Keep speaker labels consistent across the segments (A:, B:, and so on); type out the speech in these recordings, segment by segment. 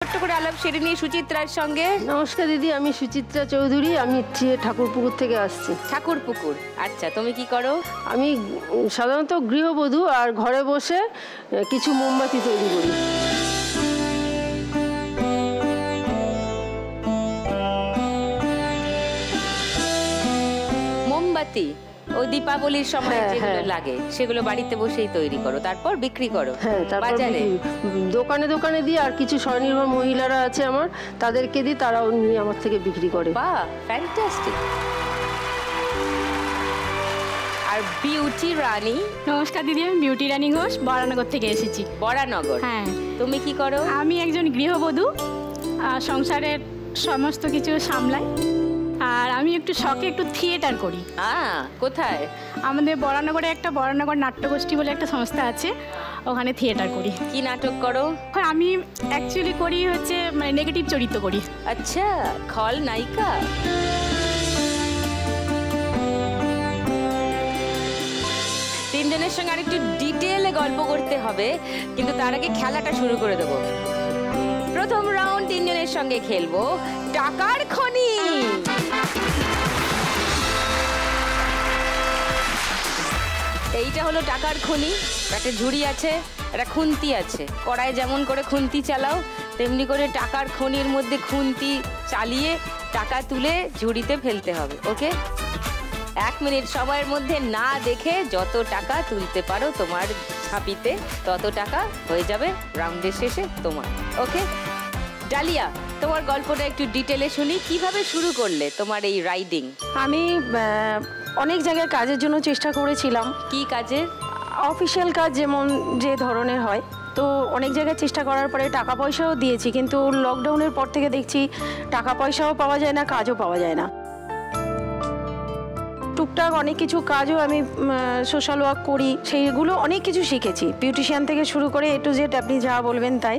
A: ছোট্ট করে আলাপ সেরে নিয়ে সুচিত্রার সঙ্গে।
B: নমস্কার দিদি, আমি সুচিত্রা চৌধুরী, আমি ঠাকুরপুকুর থেকে আসছি।
A: ঠাকুরপুকুর, আচ্ছা, তুমি কি করো?
B: আমি সাধারণত গৃহবধূ, আর ঘরে বসে কিছু মোমবাতি তৈরি করি।
A: মোমবাতি ও দীপাবলির সময় যেগুলো লাগে সেগুলো বাড়িতে বসেই তৈরি করো, তারপর বিক্রি করো?
B: হ্যাঁ, তারপর
A: বাজারে
B: দোকানে দোকানে দিই, আর কিছু স্বনির্ভর মহিলারা আছে আমার, তাদেরকে দিই, তারাও নিয়ে আমার থেকে বিক্রি করে।
A: বাহ, ফ্যান্টাস্টিক। আর বিউটি রানী?
C: নমস্কার দিদি, আমি বিউটি রানী ঘোষ, বরানগর থেকে এসেছি।
A: বরানগর?
C: হ্যাঁ।
A: তুমি কি করো?
C: আমি একজন গৃহবধূ, সংসারের সমস্ত কিছু সামলাই। আর আমি একটু শখে একটু থিয়েটার করি।
A: কোথায়?
C: আমাদের বরানগরে একটা বরানগর নাট্যগোষ্ঠী বলে একটা সংস্থা আছে, ওখানে থিয়েটার করি।
A: কি নাটক করো?
C: আমি অ্যাকচুয়ালি করি হচ্ছে মানে নেগেটিভ চরিত্র করি।
A: আচ্ছা, খল নায়িকা। তিনজনের সঙ্গে আরেকটু ডিটেইলে গল্প করতে হবে, কিন্তু তার আগে খেলাটা শুরু করে দেবো। প্রথম রাউন্ড তিনজনের সঙ্গে খেলবো টাকার খনি। এইটা হলো টাকার খনি। একটা ঝুড়ি আছে, একটা খুন্তি আছে। কড়াই যেমন করে খুন্তি চালাও, তেমনি করে টাকার খনির মধ্যে খুন্তি চালিয়ে টাকা তুলে ঝুড়িতে ফেলতে হবে। ওকে? 1 মিনিট সময়ের মধ্যে না দেখে যত টাকা তুলতে পারো তোমার ঝাঁপিতে, তত টাকা হয়ে যাবে রাউন্ডের শেষে তোমার। ওকে? ডালিয়া, তোমার গল্পটা একটু ডিটেলে শুনি। কিভাবে শুরু করলে তোমার এই রাইডিং?
D: আমি অনেক জায়গায় কাজের জন্য চেষ্টা করেছিলাম।
A: কি কাজের?
D: অফিসিয়াল কাজ যেমন যে ধরনের হয়, তো অনেক জায়গায় চেষ্টা করার পরে টাকা পয়সাও দিয়েছি, কিন্তু লকডাউনের পর থেকে দেখছি টাকা পয়সাও পাওয়া যায় না, কাজও পাওয়া যায় না। টুকটাক অনেক কিছু কাজও আমি সোশ্যাল ওয়ার্ক করি, সেইগুলো অনেক কিছু শিখেছি, বিউটিশিয়ান থেকে শুরু করে A to Z আপনি যা বলবেন তাই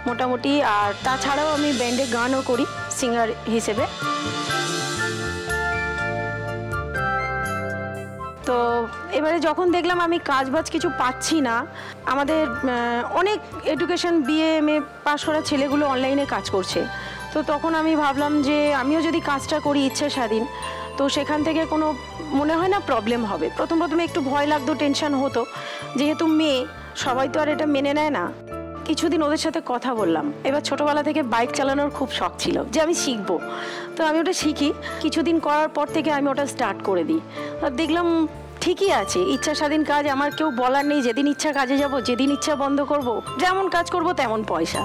D: মোটামুটি। আর তাছাড়াও আমি ব্যান্ডে গানও করি সিঙ্গার হিসেবে। তো এবারে যখন দেখলাম আমি কাজবাজ কিছু পাচ্ছি না, আমাদের অনেক এডুকেশন BA MA পাস করা ছেলেগুলো অনলাইনে কাজ করছে, তো তখন আমি ভাবলাম যে আমিও যদি কাজটা করি ইচ্ছা স্বাধীন, তো সেখান থেকে কোনো মনে হয় না প্রবলেম হবে। প্রথমে একটু ভয় লাগতো, টেনশন হতো, যেহেতু মেয়ে, সবাই তো আর এটা মেনে নেয় না। কিছুদিন ওদের সাথে কথা বললাম। এবার ছোটোবেলা থেকে বাইক চালানোর খুব শখ ছিল, যে আমি শিখবো, তো আমি ওটা শিখি। কিছুদিন করার পর থেকে আমি ওটা স্টার্ট করে দিই। আর দেখলাম ঠিকই আছে, ইচ্ছা স্বাধীন কাজ, আমার কেউ বলার নেই, যেদিন ইচ্ছা কাজে যাব, যেদিন ইচ্ছা বন্ধ করব, যেমন কাজ করব তেমন পয়সা।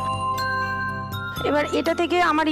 D: এবার এটা থেকে আমার